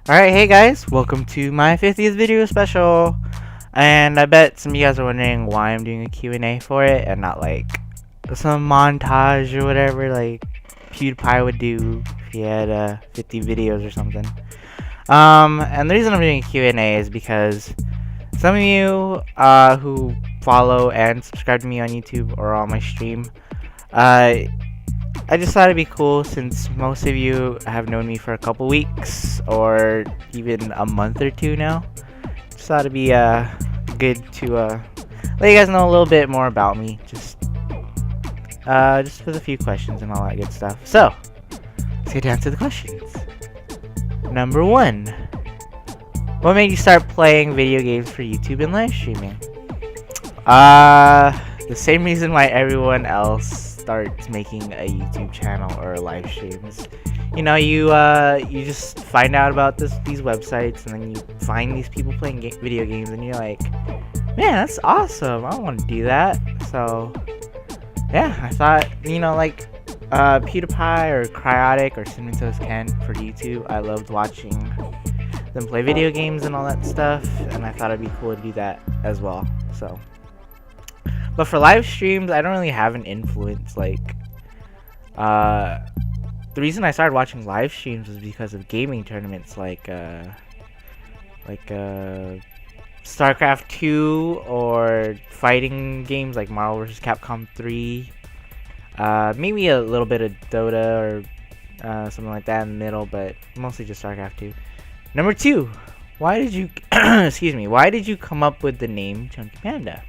Alright, hey guys, welcome to my 50th video special. And I bet some of you guys are wondering why I'm doing a Q&A for it and not like some montage or whatever like PewDiePie would do if he had 50 videos or something. And the reason I'm doing a Q&A is because some of you who follow and subscribe to me on YouTube or on my stream, I just thought it'd be cool since most of you have known me for a couple weeks or even a month or two now. Just thought it'd be good to let you guys know a little bit more about me, just with a few questions and all that good stuff. So let's get down to the questions. Number 1, what made you start playing video games for YouTube and live streaming? The same reason why everyone else starts making a YouTube channel or live streams. You know, you just find out about these websites, and then you find these people playing video games, and you're like, man, that's awesome, I want to do that. So yeah, I thought, you know, like PewDiePie or Cryotic or Cinnamon Toast Ken for YouTube, I loved watching them play video games and all that stuff, and I thought it'd be cool to do that as well. So but for live streams, I don't really have an influence. Like, the reason I started watching live streams was because of gaming tournaments, like StarCraft 2 or fighting games like Marvel vs. Capcom 3. Maybe a little bit of Dota or something like that in the middle, but mostly just StarCraft 2. Number 2, why did you excuse me? Why did you come up with the name Chunkey Panda?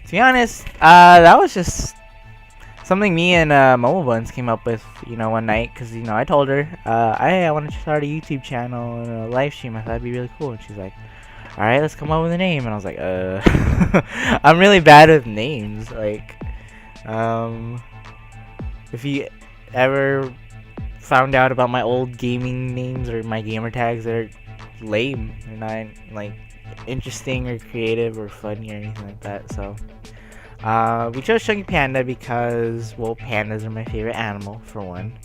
To be honest, that was just something me and Momobuns came up with, you know, one night, because, you know, I told her, I want to start a YouTube channel and a live stream. I thought it'd be really cool, and she's like, alright, let's come up with a name. And I was like, I'm really bad with names. Like, if you ever found out about my old gaming names or my gamer tags, they're lame. They're not, like, interesting or creative or funny or anything like that. So we chose Chunkey Panda because, well, pandas are my favorite animal for one,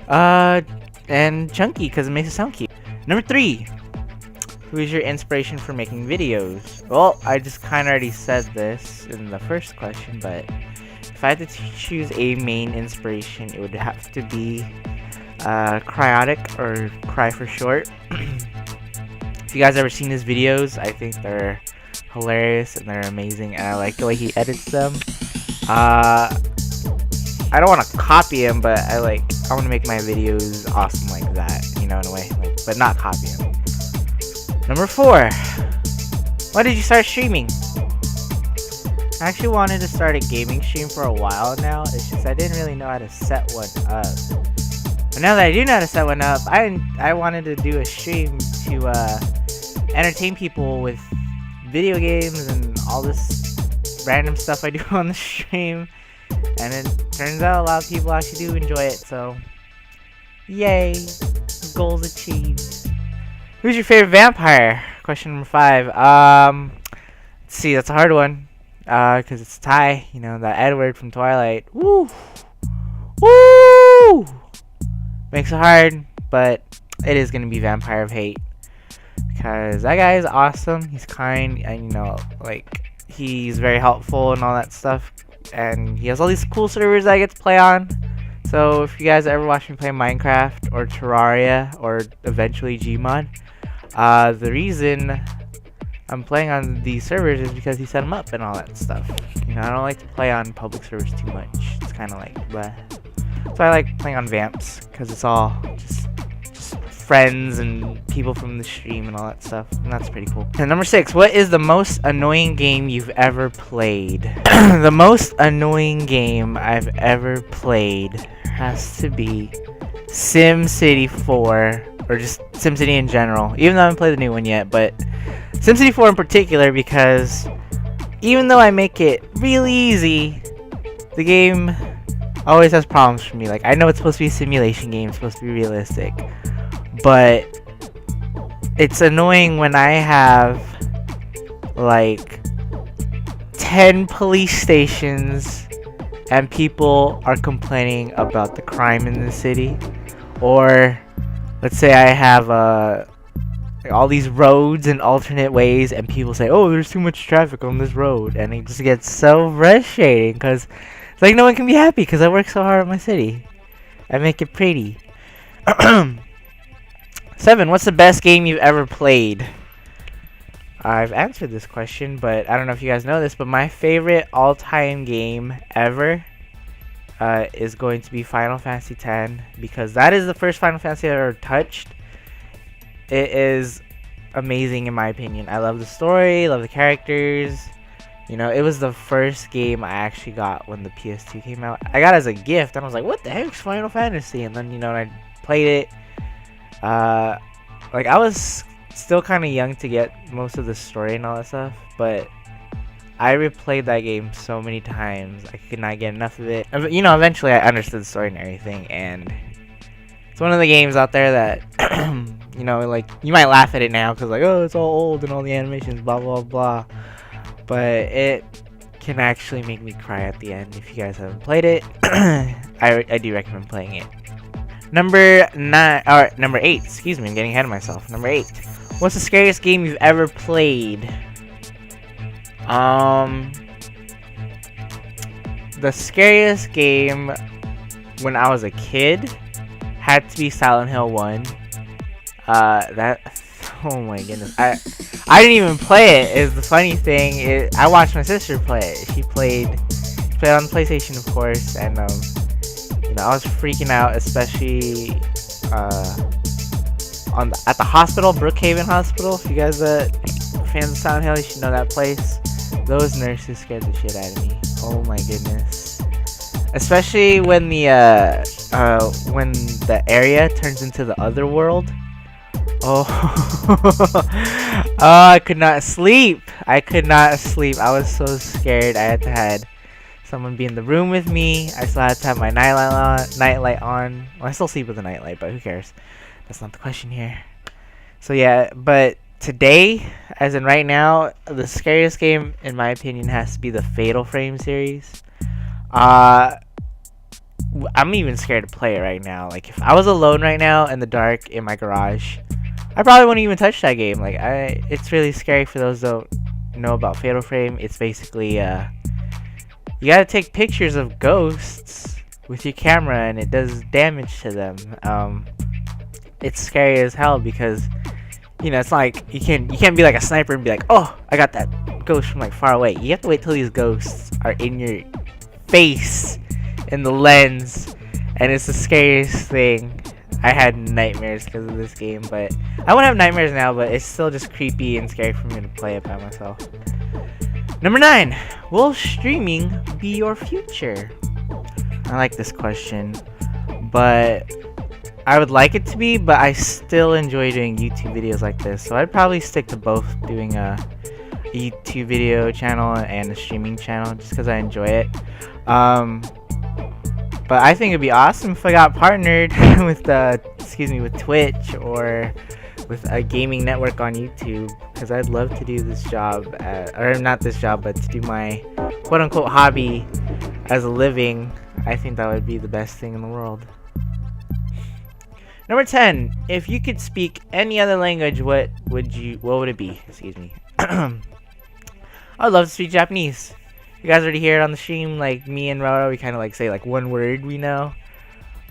and Chunky because it makes it sound cute. Number 3, who is your inspiration for making videos? Well, I just kind of already said this in the first question, but if I had to choose a main inspiration, it would have to be Cryotic, or Cry for short. If you guys ever seen his videos, I think they're hilarious and they're amazing, and I like the way he edits them. I don't want to copy him, but I want to make my videos awesome like that, you know, in a way, like, but not copy him. Number 4, why did you start streaming? I actually wanted to start a gaming stream for a while now. It's just I didn't really know how to set one up. But now that I do know how to set one up, I wanted to do a stream to entertain people with video games and all this random stuff I do on the stream, and it turns out a lot of people actually do enjoy it, so yay, goals achieved. Who's your favorite vampire? Question number 5. Let's see, that's a hard one, because it's Ty, you know, that Edward from Twilight. Woo! Woo! Makes it hard, but it is gonna be Vampire of Hate. Because that guy is awesome, he's kind, and, you know, like, he's very helpful and all that stuff, and he has all these cool servers that I get to play on. So if you guys ever watch me play Minecraft or Terraria or eventually Gmod, the reason I'm playing on these servers is because he set them up and all that stuff. You know, I don't like to play on public servers too much, it's kind of like bleh. So I like playing on Vamps, because it's all just friends and people from the stream and all that stuff, and that's pretty cool. And number 6, what is the most annoying game you've ever played? The most annoying game I've ever played has to be SimCity 4, or just SimCity in general, even though I haven't played the new one yet, but SimCity 4 in particular, because even though I make it really easy, the game always has problems for me. Like, I know it's supposed to be a simulation game, it's supposed to be realistic, but it's annoying when I have like 10 police stations and people are complaining about the crime in the city, or let's say I have like all these roads and alternate ways, and people say, "Oh, there's too much traffic on this road," and it just gets so frustrating because it's like no one can be happy because I work so hard on my city. I make it pretty. 7. What's the best game you've ever played? I've answered this question, but I don't know if you guys know this, but my favorite all-time game ever is going to be Final Fantasy X, because that is the first Final Fantasy I ever touched. It is amazing in my opinion. I love the story, love the characters. You know, it was the first game I actually got when the PS2 came out. I got it as a gift, and I was like, what the heck's Final Fantasy? And then, you know, when I played it, like, I was still kind of young to get most of the story and all that stuff, but I replayed that game so many times. I could not get enough of it. You know, eventually I understood the story and everything, and it's one of the games out there that, you know, like, you might laugh at it now because, like, oh, it's all old and all the animations, blah, blah, blah. But it can actually make me cry at the end. If you guys haven't played it, I do recommend playing it. Number 8, excuse me, I'm getting ahead of myself. Number 8. What's the scariest game you've ever played? The scariest game when I was a kid had to be Silent Hill 1. Oh my goodness. I didn't even play it. Is the funny thing. I watched my sister play it. She played on the PlayStation, of course, and you know, I was freaking out, especially at the hospital, Brookhaven Hospital. If you guys are fans of Silent Hill, you should know that place. Those nurses scared the shit out of me. Oh my goodness. Especially when the area turns into the other world. Oh, oh, I could not sleep. I was so scared. I had to have someone be in the room with me. I still had to have my nightlight on. Well, I still sleep with a nightlight, but who cares? That's not the question here. So yeah, but today, as in right now, the scariest game, in my opinion, has to be the Fatal Frame series. I'm even scared to play it right now. Like, if I was alone right now in the dark in my garage, I probably wouldn't even touch that game. Like, it's really scary. For those who don't know about Fatal Frame, it's basically you gotta take pictures of ghosts with your camera, and it does damage to them. It's scary as hell because, you know, it's like you can't be like a sniper and be like, oh, I got that ghost from like far away. You have to wait till these ghosts are in your face, in the lens, and it's the scariest thing. I had nightmares because of this game, but I won't have nightmares now, but it's still just creepy and scary for me to play it by myself. Number 9, will streaming be your future? I like this question, but I would like it to be, but I still enjoy doing YouTube videos like this, so I'd probably stick to both, doing a YouTube video channel and a streaming channel, just because I enjoy it. But I think it'd be awesome if I got partnered with with Twitch or with a gaming network on YouTube, because I'd love to do this job, or not this job, but to do my quote-unquote hobby as a living. I think that would be the best thing in the world. Number 10, if you could speak any other language, what would it be? Excuse me. I would love to speak Japanese. You guys already hear it on the stream, like me and Roro, we kind of like say like one word we know.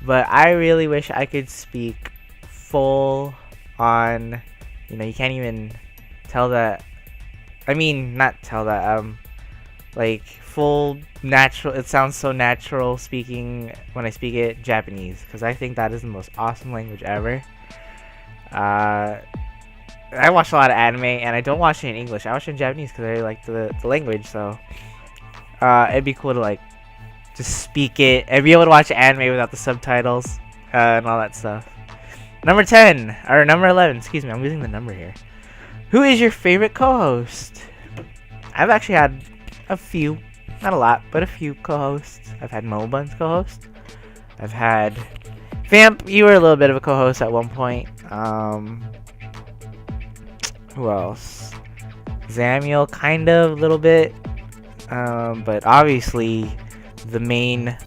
But I really wish I could speak full on, you know, you can't even tell that, I mean, not tell that, like full natural, it sounds so natural speaking when I speak it, Japanese, because I think that is the most awesome language ever. I watch a lot of anime, and I don't watch it in English, I watch it in Japanese because I really like the language, so it'd be cool to like just speak it and be able to watch anime without the subtitles and all that stuff. Number 10, or number 11, excuse me, I'm losing the number here. Who is your favorite co-host? I've actually had a few, not a lot, but a few co-hosts. I've had Momobuns co-host. I've had Vamp, you were a little bit of a co-host at one point. Who else? Zamiel, kind of, a little bit. But obviously, the main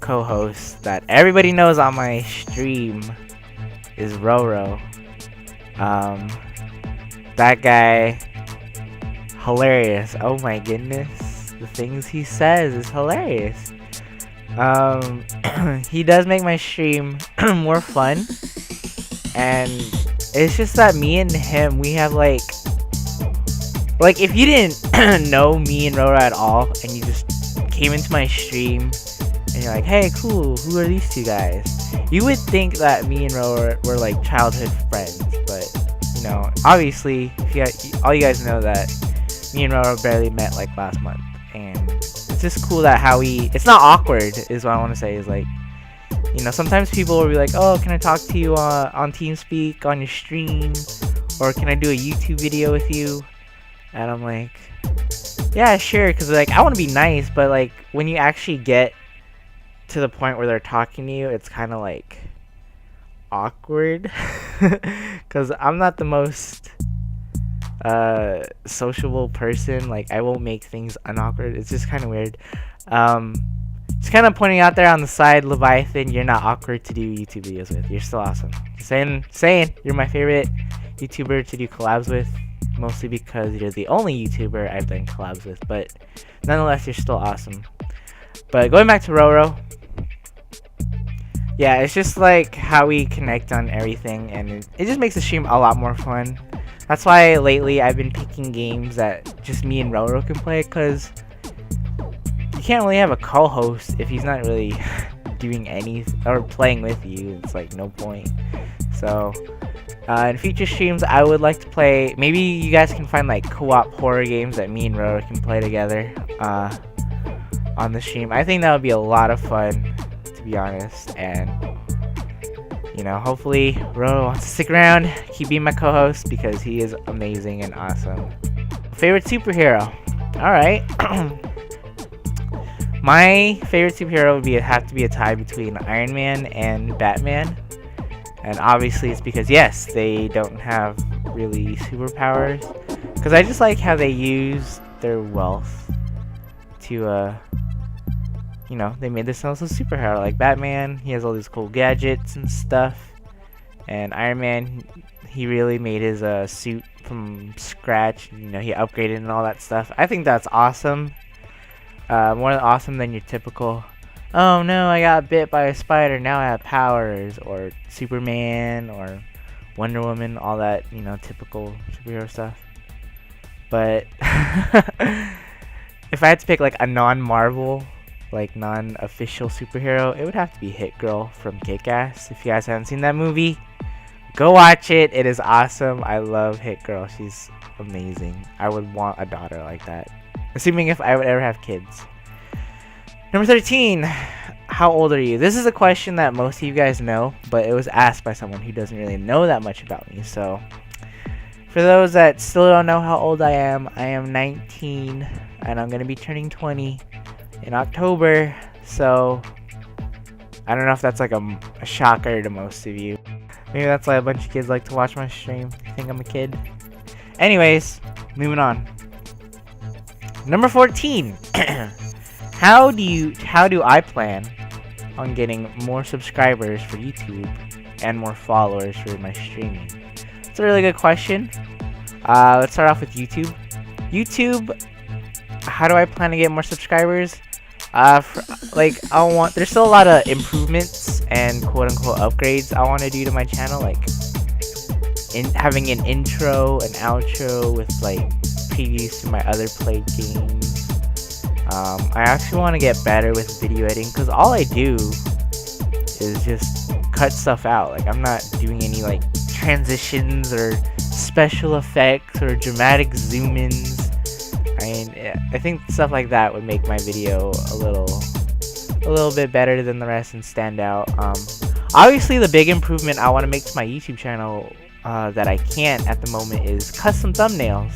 co-host that everybody knows on my stream is Roro. That guy, hilarious. Oh my goodness, the things he says is hilarious. He does make my stream more fun, and it's just that me and him, we have like if you didn't know me and Roro at all, and you just came into my stream, and you're like, hey, cool, who are these two guys? You would think that me and Roro were like childhood friends, but you know, obviously, all you guys know that me and Roro barely met like last month, and it's just cool that it's not awkward, is what I want to say. Is like, you know, sometimes people will be like, oh, can I talk to you on TeamSpeak on your stream, or can I do a YouTube video with you? And I'm like, yeah, sure, because like I want to be nice, but like when you actually get to the point where they're talking to you, it's kind of like awkward, because I'm not the most sociable person. Like, I won't make things unawkward. It's just kind of weird. Just kind of pointing out there on the side, Leviathan, you're not awkward to do YouTube videos with. You're still awesome. Just saying you're my favorite YouTuber to do collabs with, mostly because you're the only YouTuber I've done collabs with, but nonetheless, you're still awesome. But going back to Roro, yeah, it's just like how we connect on everything, and it just makes the stream a lot more fun. That's why lately I've been picking games that just me and Roro can play, because you can't really have a co-host if he's not really doing anything or playing with you. It's like no point. So in future streams, I would like to play, maybe you guys can find like co-op horror games that me and Roro can play together on the stream. I think that would be a lot of fun, to be honest, and you know, hopefully Roro wants to stick around, keep being my co-host, because he is amazing and awesome. Favorite superhero? Alright. My favorite superhero would have to be a tie between Iron Man and Batman. And obviously it's because, yes, they don't have really superpowers. Because I just like how they use their wealth to, you know, they made themselves a superhero. Like Batman, he has all these cool gadgets and stuff. And Iron Man, he really made his suit from scratch. You know, he upgraded and all that stuff. I think that's awesome. More awesome than your typical, oh no, I got bit by a spider, now I have powers, or Superman, or Wonder Woman, all that, you know, typical superhero stuff. But if I had to pick like a non-Marvel, like non-official superhero, it would have to be Hit Girl from Kick-Ass. If you guys haven't seen that movie, go watch it. It is awesome. I love Hit Girl. She's amazing. I would want a daughter like that, assuming if I would ever have kids. Number 13, how old are you? This is a question that most of you guys know, but it was asked by someone who doesn't really know that much about me. So for those that still don't know how old I am 19, and I'm going to be turning 20 in October. So I don't know if that's like a shocker to most of you. Maybe that's why a bunch of kids like to watch my stream. I think I'm a kid. Anyways, moving on. Number 14. How do I plan on getting more subscribers for YouTube and more followers for my streaming? It's a really good question. Let's start off with YouTube. YouTube, how do I plan to get more subscribers? There's still a lot of improvements and quote-unquote upgrades I want to do to my channel, like having an intro, an outro with like previews to my other played games. I actually want to get better with video editing, because all I do is just cut stuff out. Like, I'm not doing any like transitions or special effects or dramatic zoom-ins. I mean, I think stuff like that would make my video a little bit better than the rest and stand out. Obviously, the big improvement I want to make to my YouTube channel that I can't at the moment is custom thumbnails.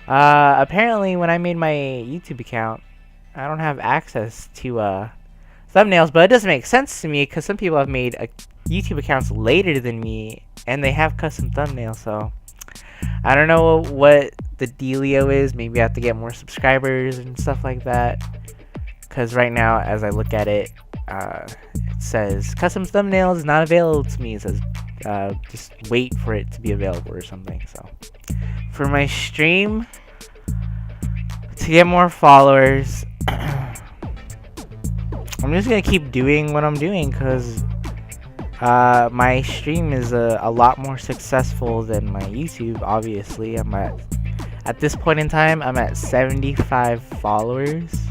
Apparently, when I made my YouTube account, I don't have access to thumbnails, but it doesn't make sense to me because some people have made YouTube accounts later than me and they have custom thumbnails. So I don't know what the dealio is. Maybe I have to get more subscribers and stuff like that, because right now, as I look at it, it says custom thumbnails not available to me. It says just wait for it to be available or something. So for my stream, to get more followers, I'm just gonna keep doing what I'm doing, because my stream is a lot more successful than my YouTube. Obviously, at this point in time, I'm at 75 followers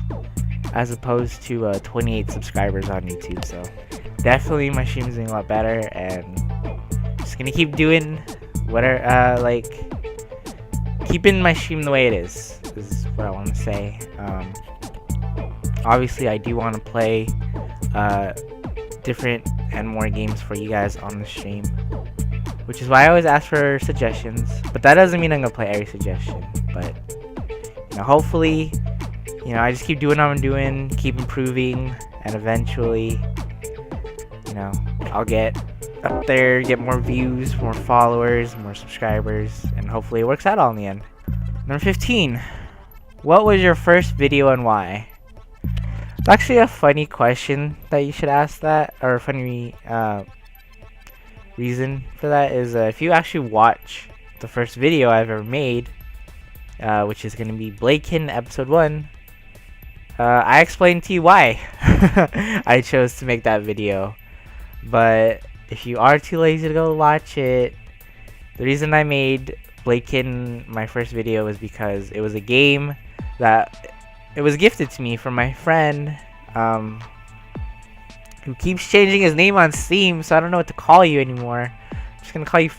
as opposed to 28 subscribers on YouTube. So definitely my stream is doing a lot better, and just gonna keep doing whatever, like keeping my stream the way it is what I want to say. Obviously, I do want to play different and more games for you guys on the stream, which is why I always ask for suggestions. But that doesn't mean I'm gonna play every suggestion. But hopefully, I just keep doing what I'm doing, keep improving, and eventually, I'll get up there, get more views, more followers, more subscribers, and hopefully it works out all in the end. Number 15. What was your first video and why? It's actually a funny question that you should ask that, or a funny reason for that is if you actually watch the first video I've ever made, which is going to be Blaken episode 1, I explained to you why I chose to make that video. But if you are too lazy to go watch it, the reason I made Blaken my first video was because it was a game that it was gifted to me from my friend, who keeps changing his name on Steam, so I don't know what to call you anymore. I'm just gonna call you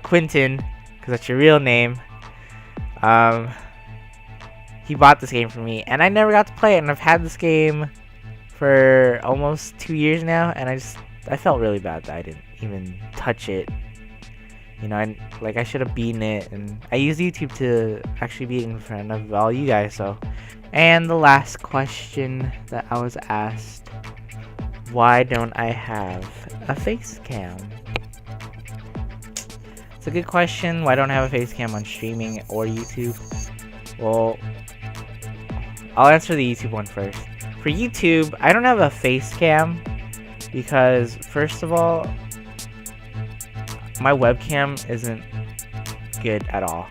Quentin, because that's your real name. He bought this game for me, and I never got to play it, and I've had this game for almost 2 years now, and I felt really bad that I didn't even touch it. I should have beaten it, and I used YouTube to actually beat it in front of all you guys. So, and the last question that I was asked: why don't I have a face cam? It's a good question. Why don't I have a face cam on streaming or YouTube? Well, I'll answer the YouTube one first. For YouTube, I don't have a face cam because, first of all, my webcam isn't good at all.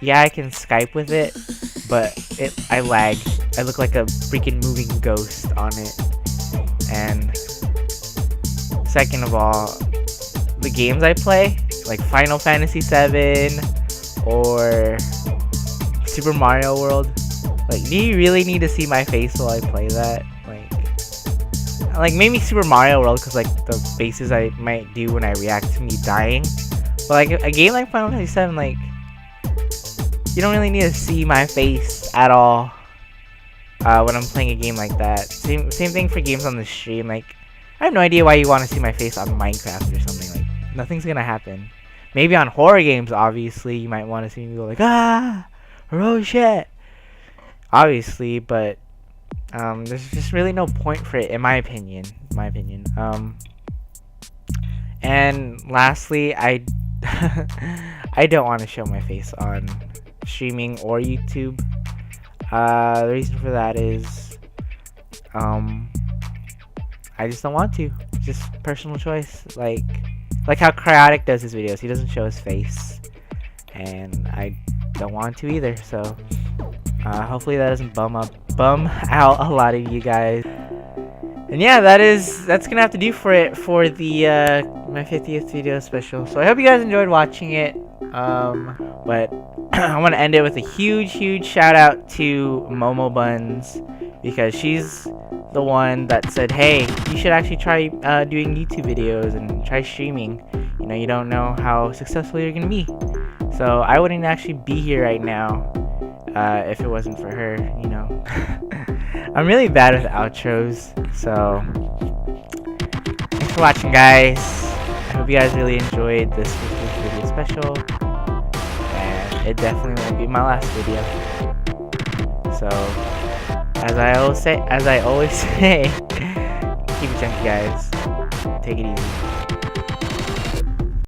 Yeah, I can Skype with it, but I lag. I look like a freaking moving ghost on it. And second of all, the games I play, like Final Fantasy VII or Super Mario World, do you really need to see my face while I play that? Maybe Super Mario World, because the faces I might do when I react to me dying. But a game like Final Fantasy VII, you don't really need to see my face at all when I'm playing a game like that. Same thing for games on the stream. I have no idea why you want to see my face on Minecraft or something. Nothing's gonna happen. Maybe on horror games, obviously, you might want to see me go or oh shit. Obviously, but there's just really no point for it, in my opinion. And lastly, I don't want to show my face on streaming or YouTube. The reason for that is I just don't want to. Just personal choice. Like how Chaotic does his videos. He doesn't show his face, and I don't want to either. So hopefully that doesn't bum out a lot of you guys. And yeah, that's gonna have to do for it for the my 50th video special. So I hope you guys enjoyed watching it. But I want to end it with a huge shout out to Momobuns, because she's the one that said, hey, you should actually try doing YouTube videos and try streaming. You don't know how successful you're gonna be. So I wouldn't actually be here right now if it wasn't for her. I'm really bad with outros, so thanks for watching, guys. I hope you guys really enjoyed this 50th video special, and it definitely won't be my last video. So as I always say, keep it chunky, guys. Take it easy.